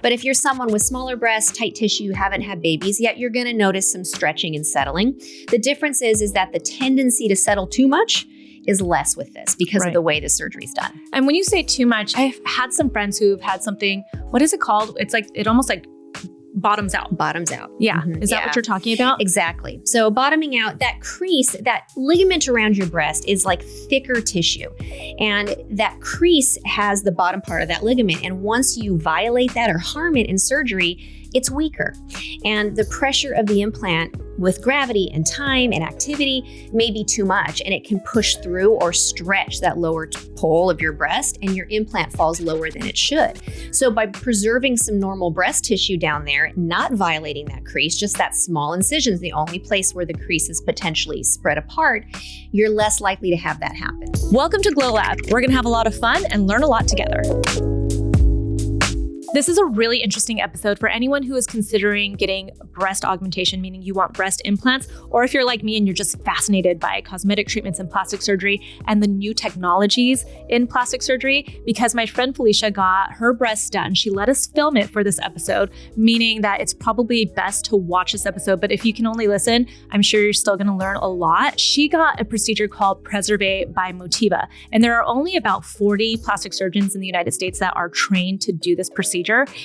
But if you're someone with smaller breasts, tight tissue, you haven't had babies yet, you're gonna notice some stretching and settling. The difference is that the tendency to settle too much is less with this because of the way the surgery's done. And when you say too much, I've had some friends who've had something, what is it called? It's like, it almost like bottoms out. Bottoms out. Yeah. Mm-hmm. Is that what you're talking about? Exactly. So bottoming out, that crease, that ligament around your breast is like thicker tissue. And that crease has the bottom part of that ligament. And once you violate that or harm it in surgery, it's weaker. And the pressure of the implant with gravity and time and activity may be too much, and it can push through or stretch that lower pole of your breast, and your implant falls lower than it should. So by preserving some normal breast tissue down there, not violating that crease, just that small incision is the only place where the crease is potentially spread apart, you're less likely to have that happen. Welcome to GlowLab. We're gonna have a lot of fun and learn a lot together. This is a really interesting episode for anyone who is considering getting breast augmentation, meaning you want breast implants, or if you're like me and you're just fascinated by cosmetic treatments and plastic surgery and the new technologies in plastic surgery, because my friend Felicia got her breasts done. She let us film it for this episode, meaning that it's probably best to watch this episode, but if you can only listen, I'm sure you're still gonna learn a lot. She got a procedure called Preservé by Motiva, and there are only about 40 plastic surgeons in the United States that are trained to do this procedure.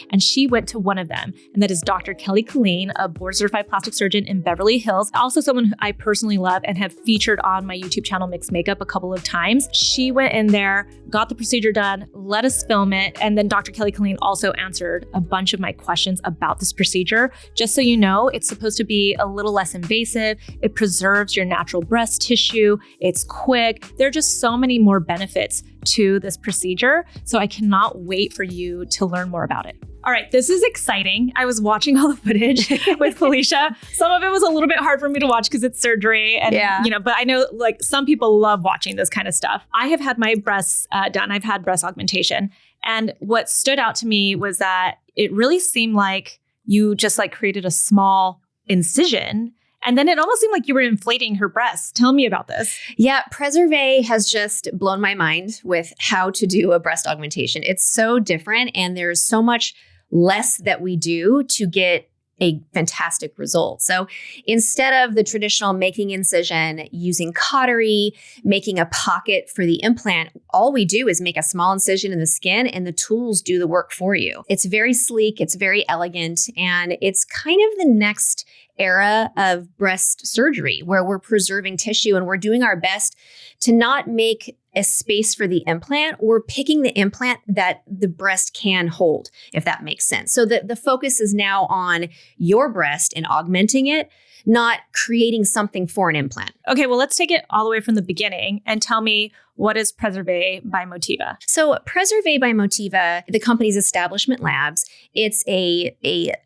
And she went to one of them, and that is Dr. Killeen, a board-certified plastic surgeon in Beverly Hills, also someone who I personally love and have featured on my YouTube channel, Mixed Makeup, a couple of times. She went in there, got the procedure done, let us film it, and then Dr. Killeen also answered a bunch of my questions about this procedure. Just so you know, it's supposed to be a little less invasive. It preserves your natural breast tissue. It's quick. There are just so many more benefits to this procedure. So I cannot wait for you to learn more about it. All right, this is exciting. I was watching all the footage with Felicia. Some of it was a little bit hard for me to watch because it's surgery, and but I know like some people love watching this kind of stuff. I have had my breasts done. I've had breast augmentation, and what stood out to me was that it really seemed like you just like created a small incision. And then it almost seemed like you were inflating her breasts. Tell me about this. Yeah, Preservé has just blown my mind with how to do a breast augmentation. It's so different, and there's so much less that we do to get a fantastic result. So instead of the traditional making incision, using cautery, making a pocket for the implant, all we do is make a small incision in the skin, and the tools do the work for you. It's very sleek, it's very elegant, and it's kind of the next era of breast surgery where we're preserving tissue and we're doing our best to not make a space for the implant. We're picking the implant that the breast can hold, if that makes sense. So the focus is now on your breast and augmenting it, not creating something for an implant. Okay, well, let's take it all the way from the beginning and tell me, what is Preservé by Motiva? So Preservé by Motiva, the company's Establishment Labs, it's a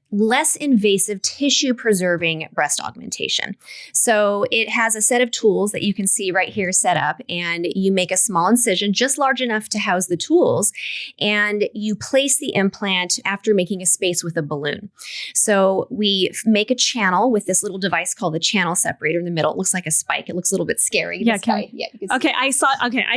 less invasive tissue preserving breast augmentation. So it has a set of tools that you can see right here set up, and you make a small incision just large enough to house the tools, and you place the implant after making a space with a balloon. So we make a channel with this little device called the channel separator in the middle. It looks like a spike. It looks a little bit scary. Yeah, you can okay, I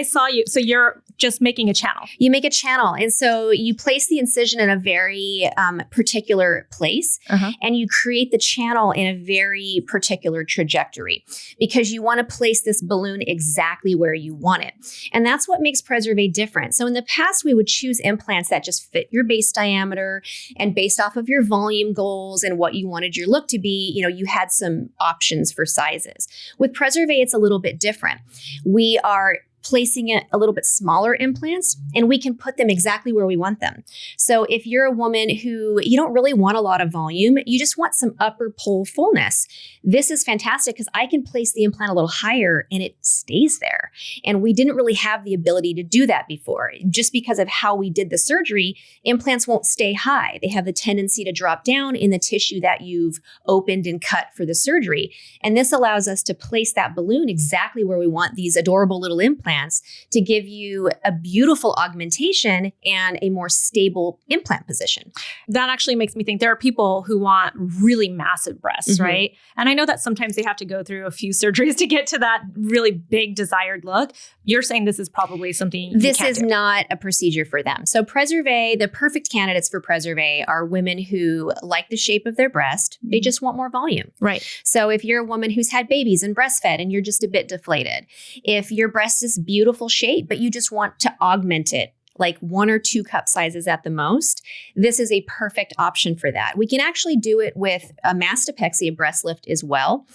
saw you. So you're just making a channel. You make a channel. And so you place the incision in a very particular place, and you create the channel in a very particular trajectory because you want to place this balloon exactly where you want it. And that's what makes Preservé different. So in the past, we would choose implants that just fit your base diameter, and based off of your volume goals and what you wanted your look to be, you had some options for sizes. With Preservé, it's a little bit different. We are placing it a little bit smaller implants, and we can put them exactly where we want them. So if you're a woman who you don't really want a lot of volume, you just want some upper pole fullness, this is fantastic because I can place the implant a little higher and it stays there. And we didn't really have the ability to do that before. Just because of how we did the surgery, implants won't stay high. They have the tendency to drop down in the tissue that you've opened and cut for the surgery. And this allows us to place that balloon exactly where we want these adorable little implants implants to give you a beautiful augmentation and a more stable implant position. That actually makes me think there are people who want really massive breasts, right? And I know that sometimes they have to go through a few surgeries to get to that really big desired look. You're saying this is probably something this is not a procedure for them. So Preservé, the perfect candidates for Preservé are women who like the shape of their breast. They just want more volume. Right. So if you're a woman who's had babies and breastfed and you're just a bit deflated, if your breast is beautiful shape, but you just want to augment it, like 1 or 2 cup sizes at the most, this is a perfect option for that. We can actually do it with a mastopexy, a breast lift as well.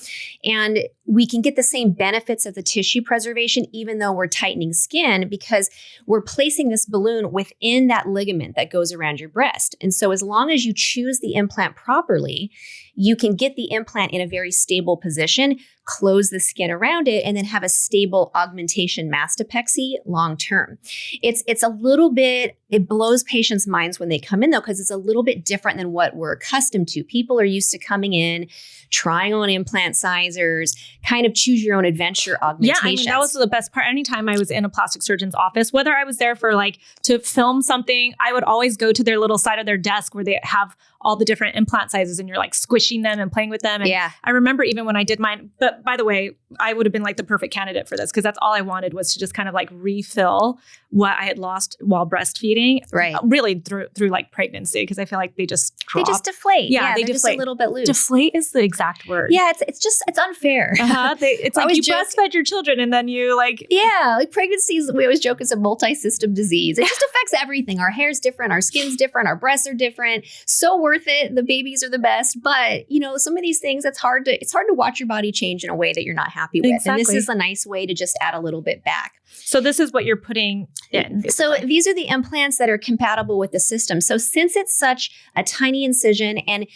And we can get the same benefits of the tissue preservation, even though we're tightening skin, because we're placing this balloon within that ligament that goes around your breast. And so as long as you choose the implant properly, you can get the implant in a very stable position, close the skin around it, and then have a stable augmentation mastopexy long term. It's a little bit, it blows patients' minds when they come in though, because it's a little bit different than what we're accustomed to. People are used to coming in, trying on implant sizers, kind of choose your own adventure augmentations. Yeah, I mean, that was the best part. Anytime I was in a plastic surgeon's office, whether I was there for like to film something, I would always go to their little side of their desk where they have all the different implant sizes and you're like squishing them and playing with them. And yeah. I remember even when I did mine, but by the way, I would have been like the perfect candidate for this because that's all I wanted was to just kind of like refill what I had lost while breastfeeding. Right. Really through like pregnancy because I feel like they just drop. They just deflate. Yeah, they deflate. Just a little bit loose. Deflate is the exact word. Yeah, it's unfair. It's like you breastfed your children and then you like. Yeah, like pregnancies, we always joke it's a multi-system disease. It just affects everything. Our hair's different, our skin's different, our breasts are different. So worth it. The babies are the best. But, you know, some of these things, it's hard to watch your body change in a way that you're not happy with. Exactly. And this is a nice way to just add a little bit back. So this is what you're putting in. Basically. So these are the implants that are compatible with the system. So since it's such a tiny incision, and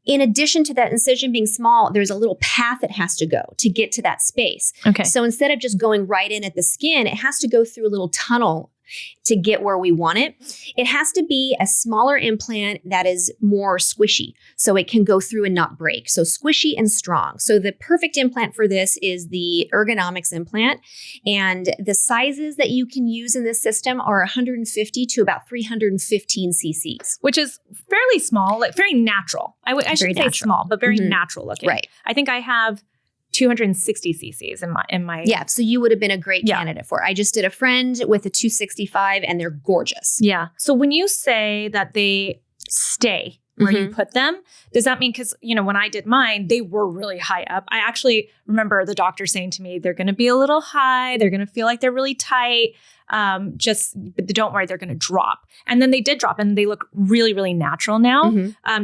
in addition to that incision being small, there's a little path it has to go to get to that space. Okay. So instead of just going right in at the skin, it has to go through a little tunnel to get where we want it. It has to be a smaller implant that is more squishy so it can go through and not break. So squishy and strong. So the perfect implant for this is the ergonomics implant. And the sizes that you can use in this system are 150 to about 315 cc's. Which is fairly small, like very natural. I shouldn't say small, but very natural looking. Right. I think I have 260 cc's in my. Yeah. So you would have been a great candidate for it. I just did a friend with a 265 and they're gorgeous. Yeah. So when you say that they stay where you put them, does that mean, because, you know, when I did mine, they were really high up. I actually remember the doctor saying to me, they're going to be a little high. They're going to feel like they're really tight. But don't worry, they're going to drop. And then they did drop and they look really, really natural now.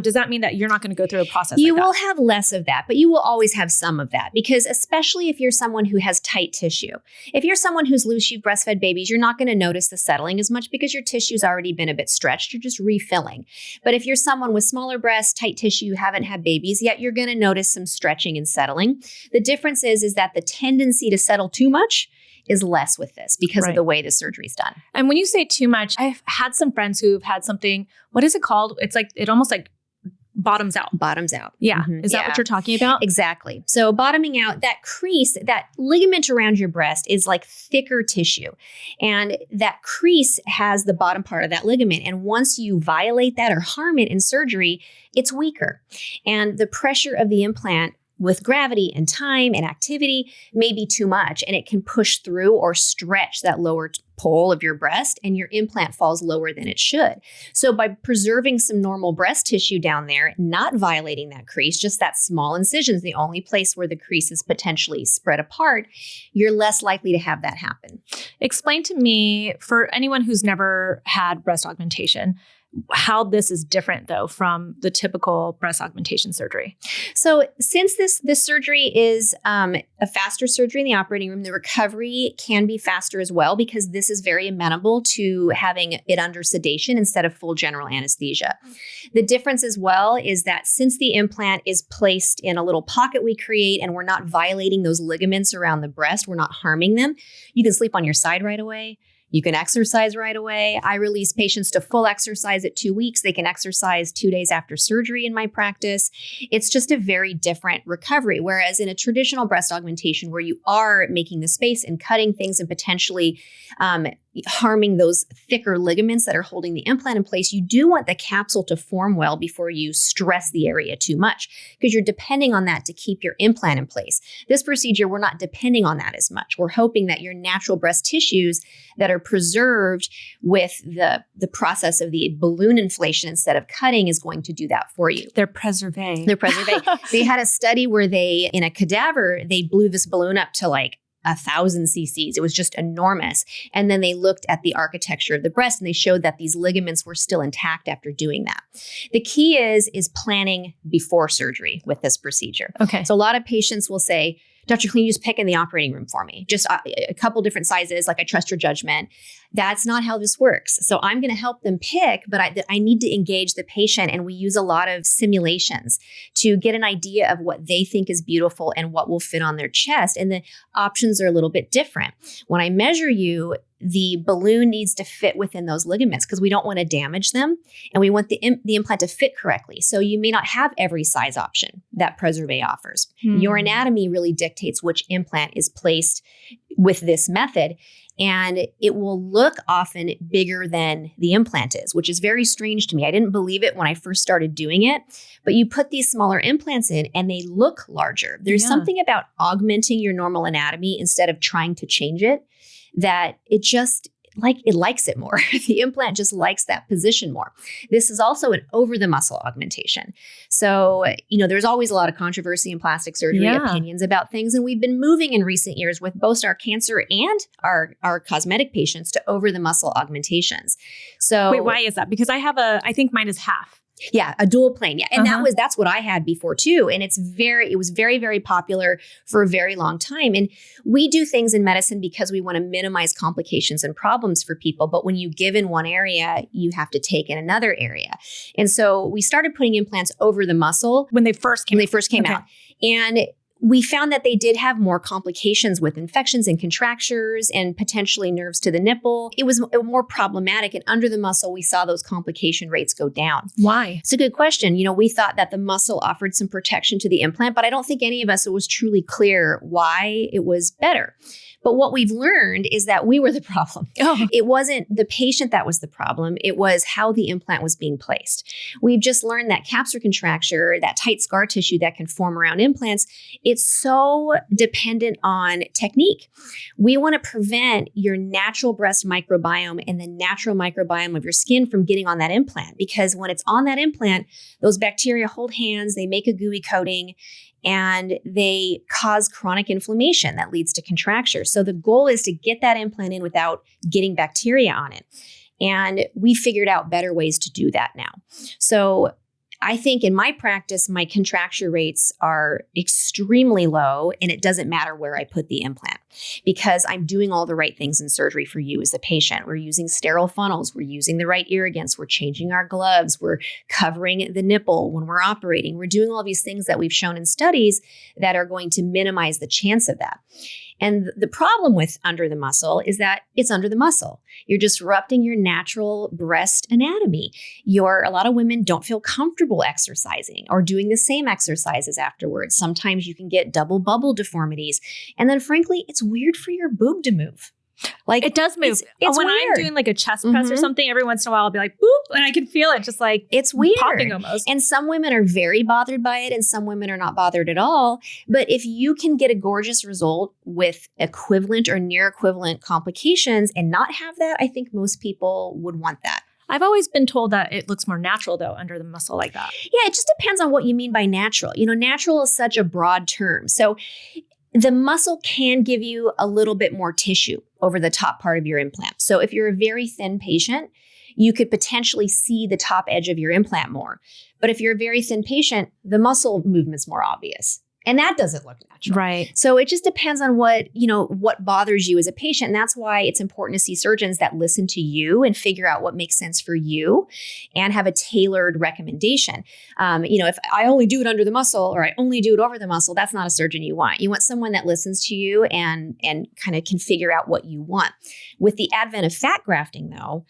Does that mean that you're not going to go through a process You like will that? have less of that, but you will always have some of that because especially if you're someone who has tight tissue. If you're someone who's loose, you've breastfed babies, you're not going to notice the settling as much because your tissue's already been a bit stretched. You're just refilling. But if you're someone with smaller breasts, tight tissue, you haven't had babies yet, you're going to notice some stretching and settling. The difference is that the tendency to settle too much is less with this because of the way the surgery's done. And when you say too much, I've had some friends who've had something, what is it called? It's like, it almost like bottoms out. Bottoms out. Yeah. Is that what you're talking about? Exactly. So bottoming out, that crease, that ligament around your breast is like thicker tissue. And that crease has the bottom part of that ligament. And once you violate that or harm it in surgery, it's weaker. And the pressure of the implant with gravity and time and activity may be too much, and it can push through or stretch that lower pole of your breast, and your implant falls lower than it should. So by preserving some normal breast tissue down there, not violating that crease, just that small incision is the only place where the crease is potentially spread apart, you're less likely to have that happen. Explain to me, for anyone who's never had breast augmentation, how this is different though from the typical breast augmentation surgery. So since this surgery is a faster surgery in the operating room, the recovery can be faster as well because this is very amenable to having it under sedation instead of full general anesthesia. The difference as well is that since the implant is placed in a little pocket we create and we're not violating those ligaments around the breast, we're not harming them, you can sleep on your side right away. You can exercise right away. I release patients to full exercise at 2 weeks. They can exercise 2 days after surgery in my practice. It's just a very different recovery. Whereas in a traditional breast augmentation where you are making the space and cutting things and potentially harming those thicker ligaments that are holding the implant in place, you do want the capsule to form well before you stress the area too much because you're depending on that to keep your implant in place. This procedure, we're not depending on that as much. We're hoping that your natural breast tissues that are preserved with the process of the balloon inflation instead of cutting is going to do that for you. They're preservé. They're preservé. They had a study where they, in a cadaver, they blew this balloon up to like 1,000 cc's. It was just enormous. And then they looked at the architecture of the breast and they showed that these ligaments were still intact after doing that. The key is planning before surgery with this procedure. Okay. So a lot of patients will say, Dr. Killeen, just pick in the operating room for me. Just a couple different sizes, like I trust your judgment. That's not how this works. So I'm going to help them pick, but I need to engage the patient. And we use a lot of simulations to get an idea of what they think is beautiful and what will fit on their chest. And the options are a little bit different. When I measure you, the balloon needs to fit within those ligaments because we don't want to damage them and we want the implant to fit correctly. So you may not have every size option that Preservé offers. Your anatomy really dictates which implant is placed with this method. And it will look often bigger than the implant is, which is very strange to me. I didn't believe it when I first started doing it, but you put these smaller implants in and they look larger. There's something about augmenting your normal anatomy instead of trying to change it that it just it likes it more. The implant just likes that position more. This is also an over the muscle augmentation. So, there's always a lot of controversy in plastic surgery, opinions about things. And we've been moving in recent years with both our cancer and our cosmetic patients to over the muscle augmentations. So wait, why is that? Because I think mine is half. Yeah, a dual plane. Yeah. And that's what I had before too. And it was very, very popular for a very long time. And we do things in medicine because we want to minimize complications and problems for people. But when you give in one area, you have to take in another area. And so we started putting implants over the muscle when they first came out. And we found that they did have more complications with infections and contractures and potentially nerves to the nipple. It was more problematic. And under the muscle, we saw those complication rates go down. Why? It's a good question. We thought that the muscle offered some protection to the implant, but I don't think any of us, it was truly clear why it was better. But what we've learned is that we were the problem. Oh. It wasn't the patient that was the problem. It was how the implant was being placed. We've just learned that capsular contracture, that tight scar tissue that can form around implants, it's so dependent on technique. We want to prevent your natural breast microbiome and the natural microbiome of your skin from getting on that implant. Because when it's on that implant, those bacteria hold hands, they make a gooey coating, and they cause chronic inflammation that leads to contracture. So the goal is to get that implant in without getting bacteria on it. And we figured out better ways to do that now. So I think in my practice, my contracture rates are extremely low, and it doesn't matter where I put the implant because I'm doing all the right things in surgery for you as a patient. We're using sterile funnels. We're using the right irrigants. We're changing our gloves. We're covering the nipple when we're operating. We're doing all these things that we've shown in studies that are going to minimize the chance of that. And the problem with under the muscle is that it's under the muscle. You're disrupting your natural breast anatomy. A lot of women don't feel comfortable exercising or doing the same exercises afterwards. Sometimes you can get double bubble deformities. And then frankly, it's weird for your boob to move. Like it does move. It's when weird. I'm doing like a chest press or something, every once in a while I'll be like, boop, and I can feel it just like it's weird. Popping almost. And some women are very bothered by it and some women are not bothered at all. But if you can get a gorgeous result with equivalent or near equivalent complications and not have that, I think most people would want that. I've always been told that it looks more natural though under the muscle like that. Yeah, it just depends on what you mean by natural. Natural is such a broad term. So the muscle can give you a little bit more tissue over the top part of your implant. So if you're a very thin patient, you could potentially see the top edge of your implant more. But if you're a very thin patient, the muscle movement's more obvious. And that doesn't look natural. Right. So it just depends on what bothers you as a patient. And that's why it's important to see surgeons that listen to you and figure out what makes sense for you and have a tailored recommendation. If I only do it under the muscle or I only do it over the muscle, that's not a surgeon you want. You want someone that listens to you and kind of can figure out what you want. With the advent of fat grafting, though,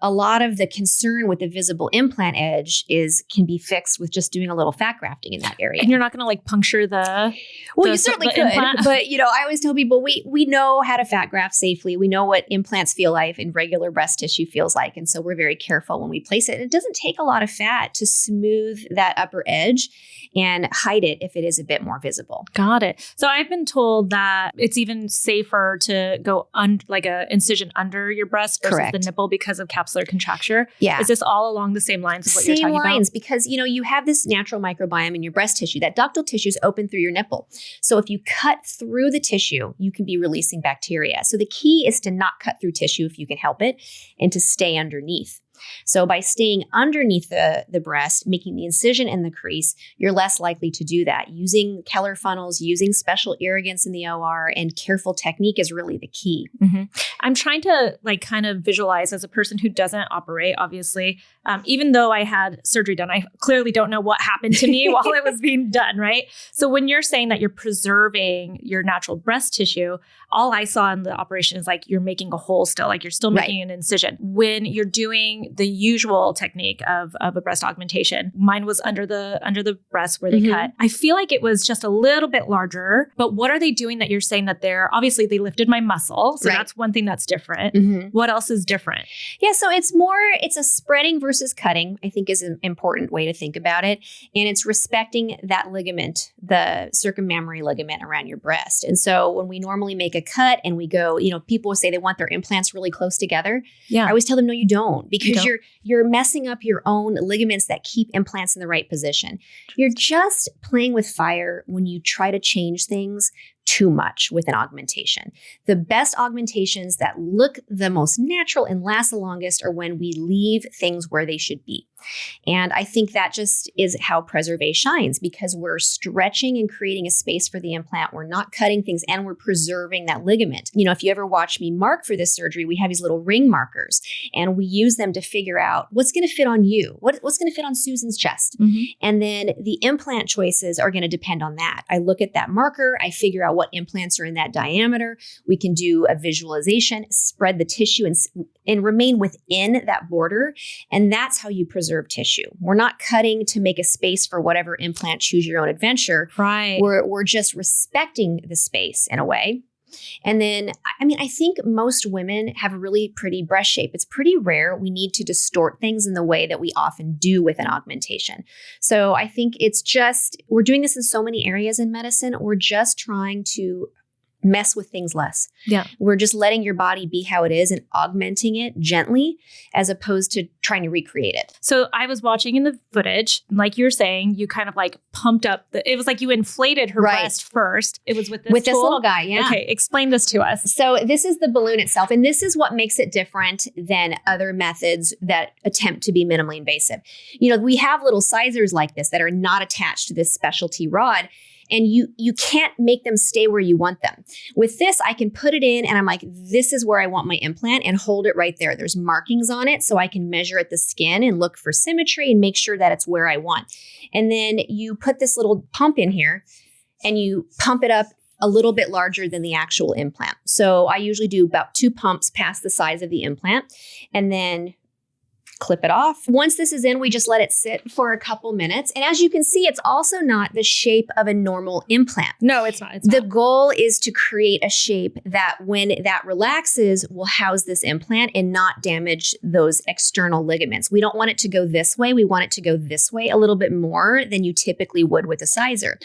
a lot of the concern with the visible implant edge can be fixed with just doing a little fat grafting in that area. And you're not going to like puncture you certainly could, implant. But I always tell people we know how to fat graft safely. We know what implants feel like and regular breast tissue feels like, and so we're very careful when we place it. It doesn't take a lot of fat to smooth that upper edge and hide it if it is a bit more visible. Got it. So I've been told that it's even safer to go like a incision under your breast versus the nipple because of capsular contracture. Yeah. Is this all along the same lines of what you're talking about? Same lines, because you have this natural microbiome in your breast tissue. That ductal tissue is open through your nipple. So if you cut through the tissue, you can be releasing bacteria. So the key is to not cut through tissue if you can help it and to stay underneath. So by staying underneath the breast, making the incision in the crease, you're less likely to do that. Using Keller funnels, using special irrigants in the OR, and careful technique is really the key. Mm-hmm. I'm trying to kind of visualize as a person who doesn't operate, obviously, even though I had surgery done, I clearly don't know what happened to me while it was being done, right? So when you're saying that you're preserving your natural breast tissue, all I saw in the operation is you're making a hole still, you're still making an incision. When you're doing the usual technique of a breast augmentation, mine was under the breast where they cut. I feel like it was just a little bit larger, but what are they doing that you're saying that obviously they lifted my muscle. So that's one thing that's different. What else is different? Yeah. So it's a spreading versus cutting, I think is an important way to think about it. And it's respecting that ligament, the circummammary ligament around your breast. And so when we normally make a cut and we go, people will say they want their implants really close together. Yeah. I always tell them, no, you don't, because you're messing up your own ligaments that keep implants in the right position. You're just playing with fire when you try to change things too much with an augmentation. The best augmentations that look the most natural and last the longest are when we leave things where they should be. And I think that just is how Preservé shines, because we're stretching and creating a space for the implant. We're not cutting things and we're preserving that ligament. If you ever watch me mark for this surgery, we have these little ring markers and we use them to figure out what's going to fit on you, what's going to fit on Susan's chest. And then the implant choices are going to depend on that. I look at that marker, I figure out what implants are in that diameter. We can do a visualization, spread the tissue and remain within that border. And that's how you preserve tissue. We're not cutting to make a space for whatever implant, choose your own adventure. Right. We're just respecting the space in a way. And then, I think most women have a really pretty breast shape. It's pretty rare we need to distort things in the way that we often do with an augmentation. So I think it's just, we're doing this in so many areas in medicine. We're just trying to mess with things less. Yeah. We're just letting your body be how it is and augmenting it gently as opposed to trying to recreate it. So I was watching in the footage, like you're saying, you kind of pumped up it was like you inflated her breast first. It was with this this little guy. Yeah. Okay. Explain this to us. So this is the balloon itself. And this is what makes it different than other methods that attempt to be minimally invasive. We have little sizers like this that are not attached to this specialty rod. And you can't make them stay where you want them. With this, I can put it in and I'm like, this is where I want my implant, and hold it right there. There's markings on it so I can measure at the skin and look for symmetry and make sure that it's where I want. And then you put this little pump in here and you pump it up a little bit larger than the actual implant. So I usually do about 2 pumps past the size of the implant and then clip it off. Once this is in, we just let it sit for a couple minutes. And as you can see, it's also not the shape of a normal implant. No, it's not. The goal is to create a shape that when that relaxes will house this implant and not damage those external ligaments. We don't want it to go this way. We want it to go this way a little bit more than you typically would with a sizer.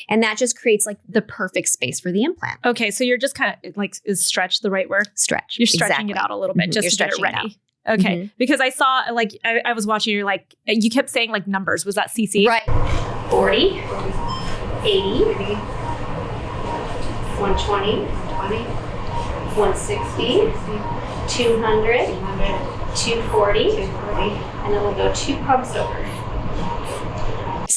And that just creates the perfect space for the implant. Okay. So you're just kind of is stretch the right word? Stretch. You're stretching it out a little bit just to get it ready. Okay. Because I saw, I was watching, you kept saying numbers. Was that CC? Right. 40, 80, 120, 160, 200, 240, and then we'll go 2 pumps over.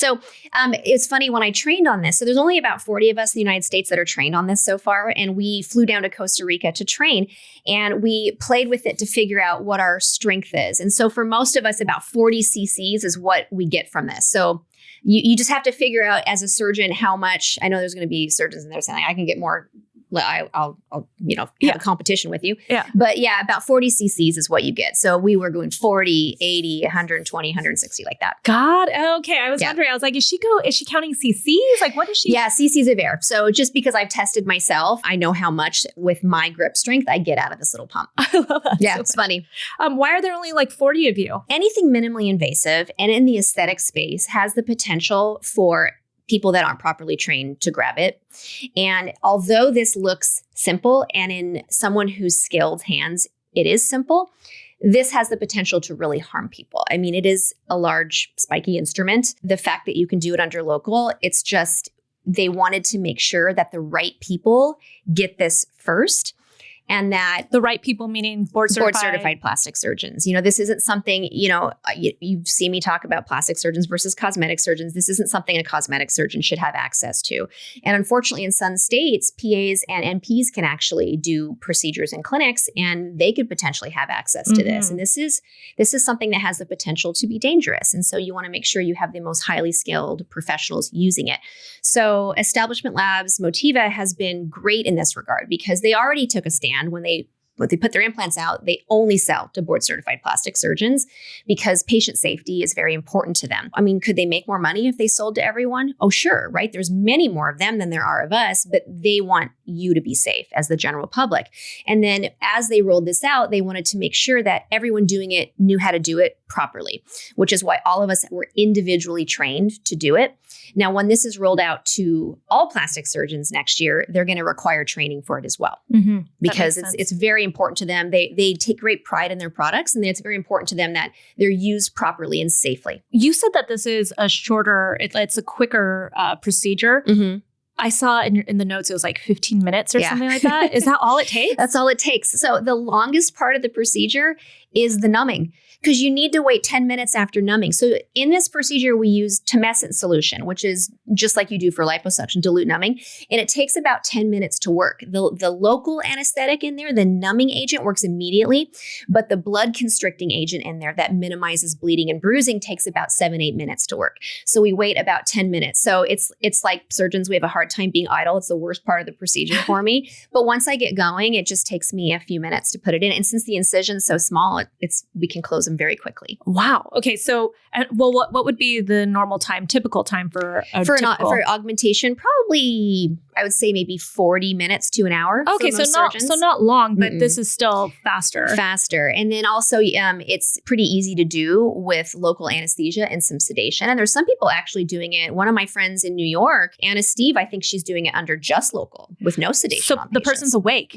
So it's funny when I trained on this. So there's only about 40 of us in the United States that are trained on this so far. And we flew down to Costa Rica to train and we played with it to figure out what our strength is. And so for most of us, about 40 cc's is what we get from this. So you just have to figure out as a surgeon how much. I know there's going to be surgeons in there saying I can get more. I'll have a competition with you. Yeah. But yeah, about 40 cc's is what you get. So we were going 40, 80, 120, 160 like that. God. Okay. I was wondering, I was like, is she counting cc's? Like what is she? Yeah. cc's of air. So just because I've tested myself, I know how much with my grip strength I get out of this little pump. I love that. Yeah. So it's funny. Why are there only like 40 of you? Anything minimally invasive and in the aesthetic space has the potential for people that aren't properly trained to grab it. And although this looks simple and in someone who's skilled hands, it is simple, this has the potential to really harm people. I mean, it is a large spiky instrument. The fact that you can do it under local, it's just, they wanted to make sure that the right people get this first. And that the right people, meaning board certified plastic surgeons. This isn't something, you've seen me talk about plastic surgeons versus cosmetic surgeons. This isn't something a cosmetic surgeon should have access to. And unfortunately, in some states, PAs and NPs can actually do procedures in clinics and they could potentially have access to this. And this is something that has the potential to be dangerous. And so you want to make sure you have the most highly skilled professionals using it. So Establishment Labs Motiva has been great in this regard because they already took a stand. When they put their implants out, they only sell to board certified plastic surgeons because patient safety is very important to them. I mean, could they make more money if they sold to everyone? Oh, sure, right? There's many more of them than there are of us, but they want you to be safe as the general public. And then as they rolled this out, they wanted to make sure that everyone doing it knew how to do it properly, which is why all of us were individually trained to do it. Now, when this is rolled out to all plastic surgeons next year, they're going to require training for it as well, because it's very important to them. They take great pride in their products, and it's very important to them that they're used properly and safely. You said that this is a shorter, it's a quicker procedure. I saw in the notes, it was like 15 minutes or something like that. Is that all it takes? That's all it takes. So the longest part of the procedure is the numbing, because you need to wait 10 minutes after numbing. So in this procedure, we use tumescent solution, which is just like you do for liposuction, dilute numbing. And it takes about 10 minutes to work. The local anesthetic in there, the numbing agent, works immediately, but the blood constricting agent in there that minimizes bleeding and bruising takes about 7-8 minutes to work. So we wait about 10 minutes. So it's like surgeons, we have a hard time being idle. It's the worst part of the procedure for me. But once I get going, it just takes me a few minutes to put it in. And since the incision's so small, we can close them very quickly. Wow. Okay. So, what would be the normal time, typical time for augmentation? Probably, I would say maybe 40 minutes to an hour. Okay. So not long, but this is still faster. And then also, it's pretty easy to do with local anesthesia and some sedation. And there's some people actually doing it. One of my friends in New York, Anna Steve, I think she's doing it under just local with no sedation. So the person's awake.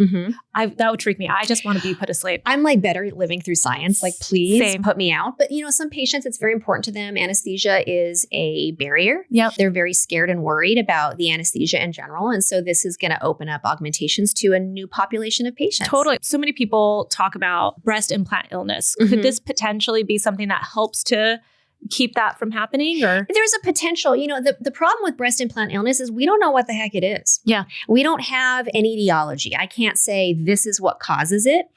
That would freak me. I just want to be put asleep. I'm like better living through science. Like, please put me out. But some patients, it's very important to them. Anesthesia is a barrier. Yep. They're very scared and worried about the anesthesia in general. And so this is going to open up augmentations to a new population of patients. Totally. So many people talk about breast implant illness. Could this potentially be something that helps to keep that from happening? Or there's a potential. The problem with breast implant illness is we don't know what the heck it is. Yeah. We don't have an etiology. I can't say this is what causes it.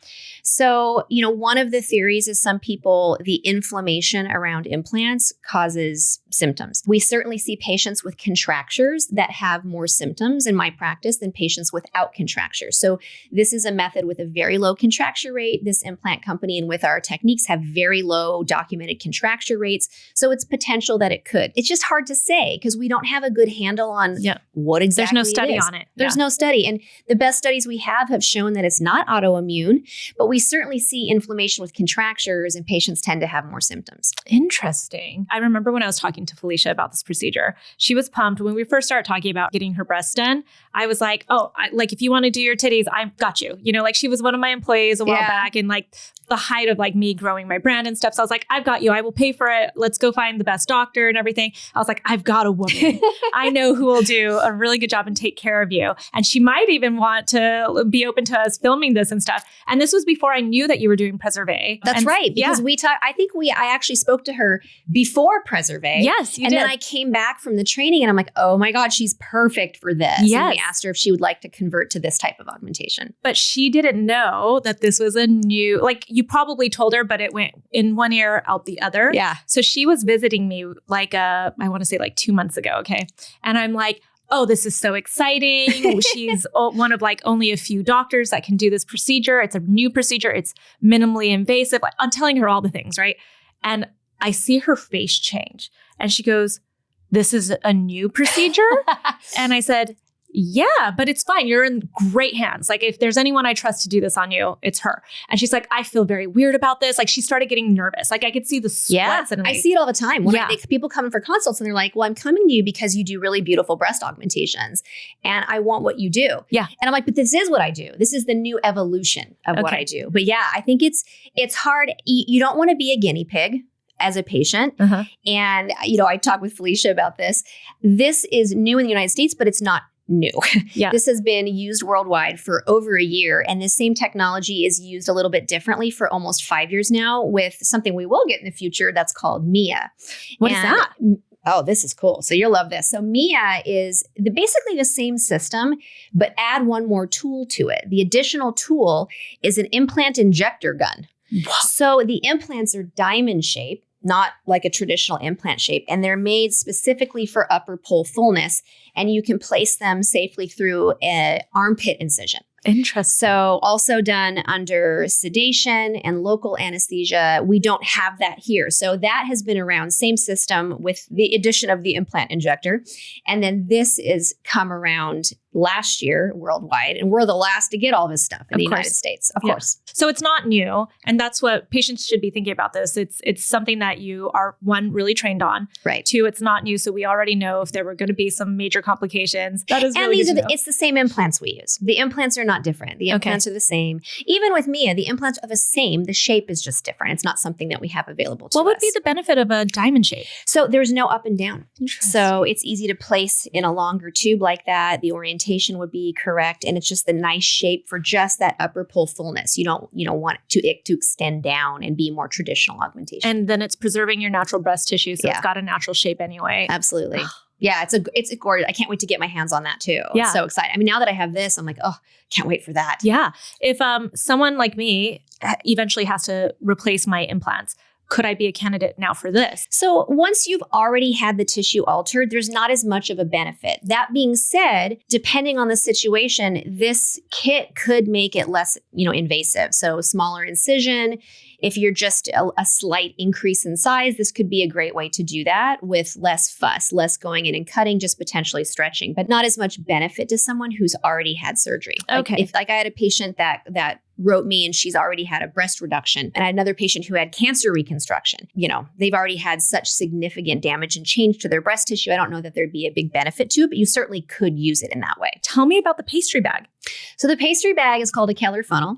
So, one of the theories is some people, the inflammation around implants causes symptoms. We certainly see patients with contractures that have more symptoms in my practice than patients without contractures. So this is a method with a very low contracture rate. This implant company and with our techniques have very low documented contracture rates. So it's potential that it could. It's just hard to say because we don't have a good handle on what exactly There's no study it is. on it. There's no study. And the best studies we have shown that it's not autoimmune, but we certainly see inflammation with contractures and patients tend to have more symptoms. Interesting. I remember when I was talking to Felicia about this procedure, she was pumped. When we first started talking about getting her breasts done, I was like, if you want to do your titties, I've got you. She was one of my employees a while back and the height of like me growing my brand and stuff. So I was like, I've got you. I will pay for it. Let's go find the best doctor and everything. I was like, I've got a woman. I know who will do a really good job and take care of you. And she might even want to be open to us filming this and stuff. And this was before I knew that you were doing Preservé. That's right. Because I actually spoke to her before Preservé. Yes, you did. And then I came back from the training and I'm like, oh my God, she's perfect for this. Yes. And we asked her if she would like to convert to this type of augmentation. But she didn't know that this was a new, like you probably told her, but it went in one ear, out the other. Yeah. So she was visiting me like, I want to say like 2 months ago. Okay. And I'm like, oh, this is so exciting. She's one of like only a few doctors that can do this procedure. It's a new procedure. It's minimally invasive. Like, I'm telling her all the things, right? And I see her face change and she goes, this is a new procedure? And I said, yeah, but it's fine. You're in great hands. Like if there's anyone I trust to do this on you, it's her. And she's like, I feel very weird about this. Like she started getting nervous. Like I could see the sweat suddenly. I see it all the time. When people come in for consults and they're like, well, I'm coming to you because you do really beautiful breast augmentations and I want what you do. Yeah. And I'm like, but this is what I do. This is the new evolution of what I do. But yeah, I think it's hard. You don't want to be a guinea pig as a patient. And, I talked with Felicia about this. This is new in the United States, but it's not new. Yeah. This has been used worldwide for over a year. And this same technology is used a little bit differently for almost 5 years now with something we will get in the future that's called Mia. What is that? Oh, this is cool. So you'll love this. So Mia is basically the same system, but add one more tool to it. The additional tool is an implant injector gun. Wow. So the implants are diamond shaped, not like a traditional implant shape. And they're made specifically for upper pole fullness. And you can place them safely through an armpit incision. Interesting. So also done under sedation and local anesthesia. We don't have that here. So that has been around, same system with the addition of the implant injector. And then this is come around last year worldwide. And we're the last to get all this stuff in the United States, of course. So it's not new. And that's what patients should be thinking about this. It's something that you are, one, really trained on. Right. Two, it's not new. So we already know if there were going to be some major complications. That is really good to know. It's the same implants we use. The implants are not different. The implants are the same. Even with Mia, the implants are the same. The shape is just different. It's not something that we have available to us. What would be the benefit of a diamond shape? So there's no up and down. Interesting. So it's easy to place in a longer tube like that. The orientation would be correct. And it's just the nice shape for just that upper pole fullness. You don't want it to extend down and be more traditional augmentation. And then it's preserving your natural breast tissue. So it's got a natural shape anyway. Absolutely. Yeah, it's a gorgeous. I can't wait to get my hands on that too. Yeah. I'm so excited. I mean, now that I have this, I'm like, oh, can't wait for that. Yeah. If someone like me eventually has to replace my implants, could I be a candidate now for this? So once you've already had the tissue altered, there's not as much of a benefit. That being said, depending on the situation, this kit could make it less, invasive. So smaller incision. If you're just a slight increase in size, this could be a great way to do that with less fuss, less going in and cutting, just potentially stretching, but not as much benefit to someone who's already had surgery. Okay. If I had a patient that wrote me and she's already had a breast reduction, and I had another patient who had cancer reconstruction, they've already had such significant damage and change to their breast tissue. I don't know that there'd be a big benefit to it, but you certainly could use it in that way. Tell me about the pastry bag. So the pastry bag is called a Keller Funnel.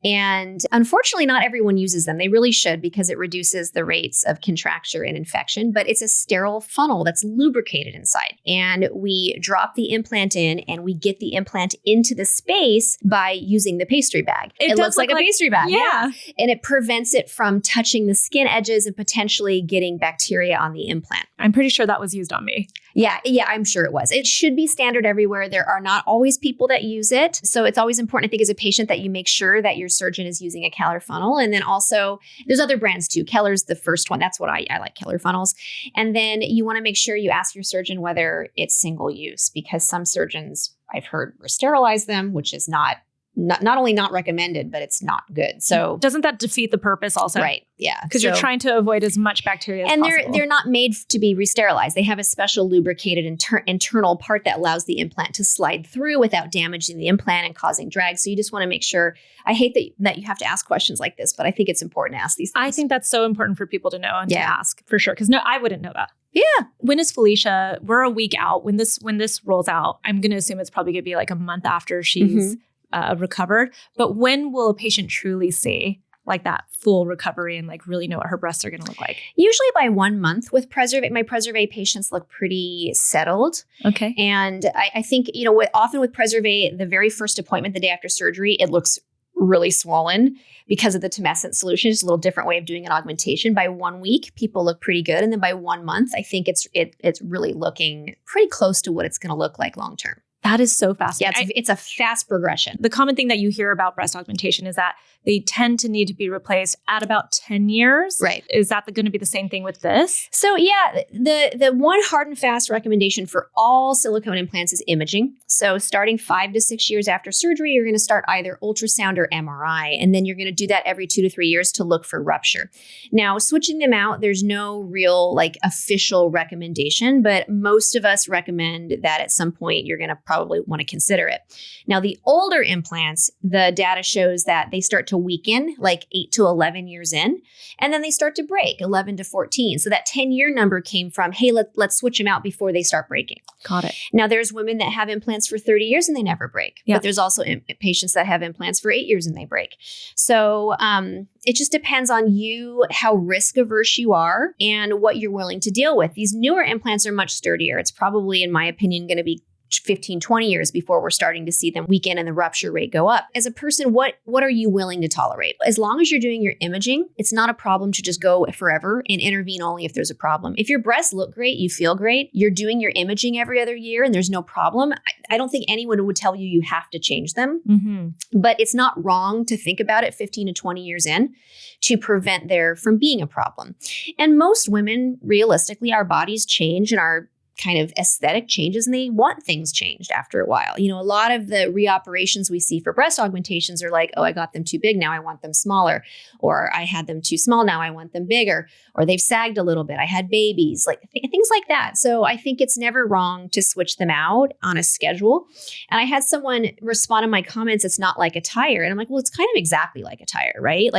And unfortunately, not everyone uses them. They really should because it reduces the rates of contracture and infection, but it's a sterile funnel that's lubricated inside. And we drop the implant in and we get the implant into the space by using the pastry bag. It looks like a pastry bag. Yeah. And it prevents it from touching the skin edges and potentially getting bacteria on the implant. I'm pretty sure that was used on me. Yeah, I'm sure it was. It should be standard everywhere. There are not always people that use it. So it's always important, I think, as a patient that you make sure that your surgeon is using a Keller funnel. And then also, there's other brands too. Keller's the first one. That's what I like, Keller funnels. And then you want to make sure you ask your surgeon whether it's single use, because some surgeons, I've heard, sterilize them, which is not only not recommended, but it's not good. So doesn't that defeat the purpose also? Right. Yeah. Because you're trying to avoid as much bacteria as possible. And they're not made to be re-sterilized. They have a special lubricated internal part that allows the implant to slide through without damaging the implant and causing drag. So you just want to make sure. I hate that you have to ask questions like this, but I think it's important to ask these things. I think that's so important for people to know and to ask for sure. Because I wouldn't know that. Yeah. When is Felicia? We're a week out. When this rolls out, I'm going to assume it's probably going to be like a month after she's recovered. But when will a patient truly see like that full recovery and like really know what her breasts are going to look like? Usually by 1 month with Preservé. My Preservé patients look pretty settled. Okay. And I think, often with Preservé, the very first appointment the day after surgery, it looks really swollen because of the tumescent solution. It's a little different way of doing an augmentation. By 1 week, people look pretty good. And then by 1 month, I think it's really looking pretty close to what it's going to look like long term. That is so fascinating. Yeah, it's a fast progression. The common thing that you hear about breast augmentation is that they tend to need to be replaced at about 10 years. Right. Is that going to be the same thing with this? So yeah, the one hard and fast recommendation for all silicone implants is imaging. So starting 5 to 6 years after surgery, you're going to start either ultrasound or MRI. And then you're going to do that every 2 to 3 years to look for rupture. Now, switching them out, there's no real official recommendation, but most of us recommend that at some point you're going to probably want to consider it. Now, the older implants, the data shows that they start to weaken 8 to 11 years in, and then they start to break 11 to 14. So that 10-year number came from, hey, let's switch them out before they start breaking. Got it. Now, there's women that have implants for 30 years and they never break. Yeah. But there's also patients that have implants for 8 years and they break. So it just depends on you, how risk averse you are, and what you're willing to deal with. These newer implants are much sturdier. It's probably, in my opinion, going to be 15, 20 years before we're starting to see them weaken and the rupture rate go up. As a person, what are you willing to tolerate? As long as you're doing your imaging, it's not a problem to just go forever and intervene only if there's a problem. If your breasts look great, you feel great, you're doing your imaging every other year and there's no problem, I don't think anyone would tell you have to change them. Mm-hmm. But it's not wrong to think about it 15 to 20 years in to prevent there from being a problem. And most women, realistically, our bodies change and our kind of aesthetic changes and they want things changed after a while. A lot of the reoperations we see for breast augmentations are like, oh, I got them too big, now I want them smaller. Or I had them too small, now I want them bigger. Or they've sagged a little bit, I had babies, things like that. So I think it's never wrong to switch them out on a schedule. And I had someone respond in my comments, it's not like a tire. And I'm like, well, it's kind of exactly like a tire, right?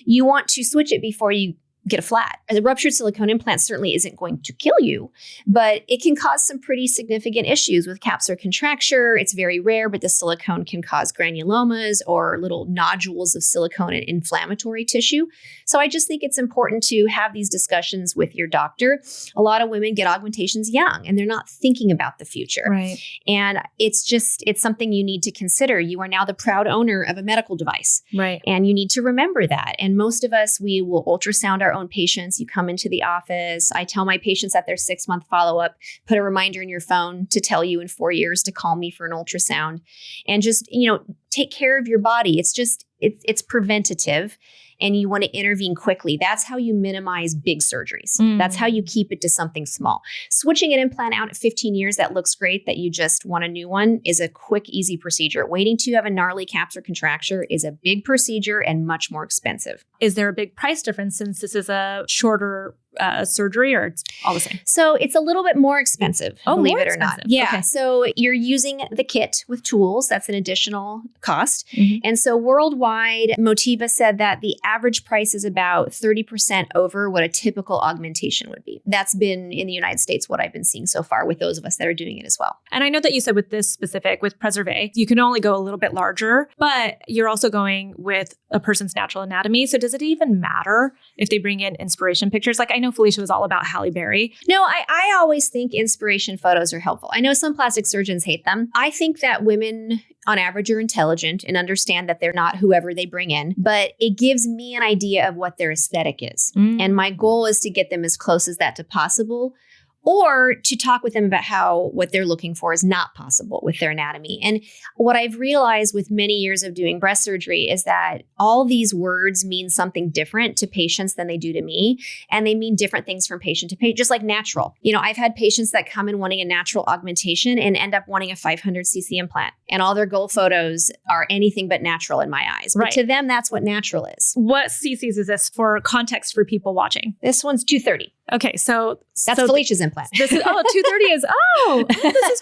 You want to switch it before you get a flat. A ruptured silicone implant certainly isn't going to kill you, but it can cause some pretty significant issues with capsular contracture. It's very rare, but the silicone can cause granulomas or little nodules of silicone and inflammatory tissue. So I just think it's important to have these discussions with your doctor. A lot of women get augmentations young and they're not thinking about the future. Right. And it's something you need to consider. You are now the proud owner of a medical device. Right. And you need to remember that. And most of us, we will ultrasound our own patients. You come into the office. I tell my patients at their 6-month follow-up, put a reminder in your phone to tell you in 4 years to call me for an ultrasound, and just, take care of your body. It's preventative. And you want to intervene quickly. That's how you minimize big surgeries. That's how you keep it to something small. Switching an implant out at 15 years that looks great, that you just want a new one, is a quick, easy procedure. Waiting to have a gnarly capsular contracture is a big procedure and much more expensive. Is there a big price difference since this is a shorter surgery, or it's all the same? So it's a little bit more expensive, believe it or not. Yeah. Okay. So you're using the kit with tools. That's an additional cost. Mm-hmm. And so worldwide, Motiva said that the average price is about 30% over what a typical augmentation would be. That's been in the United States what I've been seeing so far with those of us that are doing it as well. And I know that you said with this specific, with Preservé, you can only go a little bit larger, but you're also going with a person's natural anatomy. So does it even matter if they bring in inspiration pictures? I know Felicia was all about Halle Berry. No, I always think inspiration photos are helpful. I know some plastic surgeons hate them. I think that women on average are intelligent and understand that they're not whoever they bring in, but it gives me an idea of what their aesthetic is. And my goal is to get them as close as that to possible, or to talk with them about how what they're looking for is not possible with their anatomy. And what I've realized with many years of doing breast surgery is that all these words mean something different to patients than they do to me. And they mean different things from patient to patient, just like natural. I've had patients that come in wanting a natural augmentation and end up wanting a 500cc implant. And all their goal photos are anything but natural in my eyes. But to them, that's what natural is. What cc's is this for context for people watching? This one's 230. Okay, so that's Felicia's implant. This is 230 is this is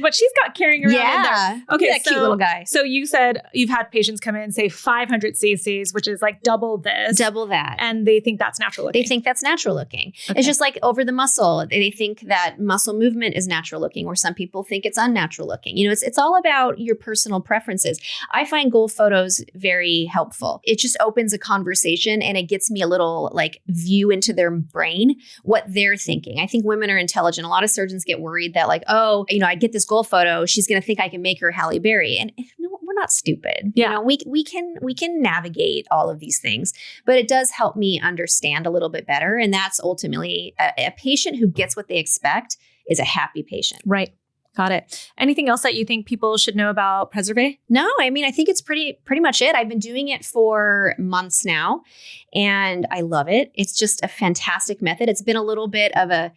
what she's got carrying around in there. Okay, that cute little guy. So you said you've had patients come in, say 500 cc's, which is like double this. Double that. And they think that's natural looking. They think that's natural looking. Okay. It's just like over the muscle. They think that muscle movement is natural looking, or some people think it's unnatural looking. You know, it's all about your personal preferences. I find goal photos very helpful. It just opens a conversation and it gets me a little like view into their brain, what they're thinking. I think women are intelligent. A lot of surgeons get worried that like, oh, you know, I get this goal photo, she's going to think I can make her Halle Berry. And no, we're not stupid. Yeah. You know, we can navigate all of these things, but it does help me understand a little bit better. And that's ultimately a patient who gets what they expect is a happy patient. Right. Got it. Anything else that you think people should know about Preservé? No, I mean, I think it's pretty much it. I've been doing it for months now and I love it. It's just a fantastic method. It's been a little bit of a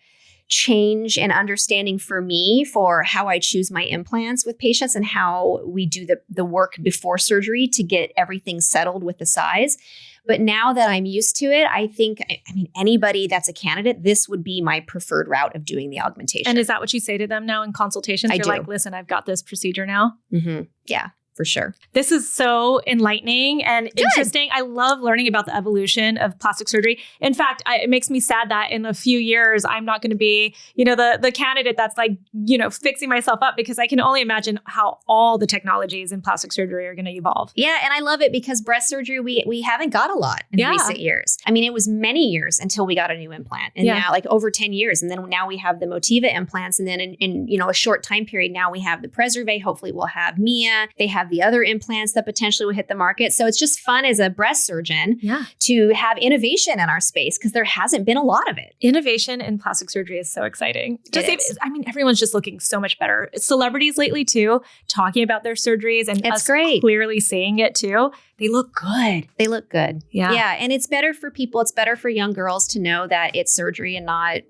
change and understanding for me for how I choose my implants with patients and how we do the work before surgery to get everything settled with the size. But now that I'm used to it, I think, I mean, anybody that's a candidate, this would be my preferred route of doing the augmentation. And is that what you say to them now in consultations? You're like, listen, I've got this procedure now. Mm-hmm. Yeah. For sure. This is so enlightening and interesting. I love learning about the evolution of plastic surgery. In fact, it makes me sad that in a few years, I'm not going to be, you know, the candidate that's like, you know, fixing myself up, because I can only imagine how all the technologies in plastic surgery are going to evolve. Yeah. And I love it because breast surgery, we haven't got a lot in recent years. I mean, it was many years until we got a new implant, and now like over 10 years. And then now we have the Motiva implants. And then in you know, a short time period, now we have the Preservé. Hopefully we'll have Mia. They have the other implants that potentially will hit the market. So it's just fun as a breast surgeon to have innovation in our space, because there hasn't been a lot of it. Innovation in plastic surgery is so exciting. I mean, everyone's just looking so much better. Celebrities lately too, talking about their surgeries, and it's great. Clearly seeing it too. They look good. They look good. Yeah. Yeah. And it's better for people. It's better for young girls to know that it's surgery and not,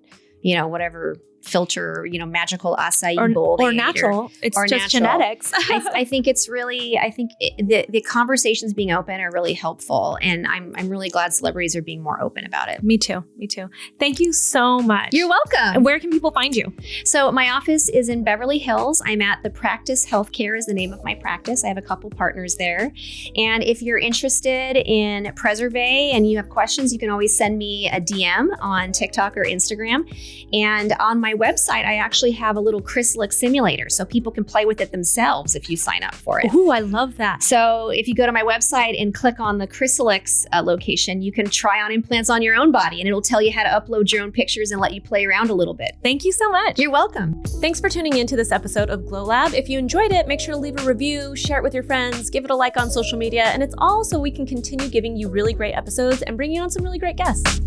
you know, whatever filter, you know, magical acai bowl or natural. It's just genetics. I think it's really, the conversations being open are really helpful. And I'm really glad celebrities are being more open about it. Me too. Thank you so much. You're welcome. And where can people find you? So my office is in Beverly Hills. I'm at The Practice Healthcare is the name of my practice. I have a couple partners there. And if you're interested in Preservé and you have questions, you can always send me a DM on TikTok or Instagram. And on my website, I actually have a little chrysalix simulator, so people can play with it themselves if you sign up for it. Ooh, I love that. So if you go to my website and click on the chrysalix location, you can try on implants on your own body, and it'll tell you how to upload your own pictures and let you play around a little bit. Thank you so much. You're welcome. Thanks for tuning into this episode of GlowLab. If you enjoyed it, make sure to leave a review, share it with your friends, give it a like on social media, and it's all so we can continue giving you really great episodes and bring you on some really great guests.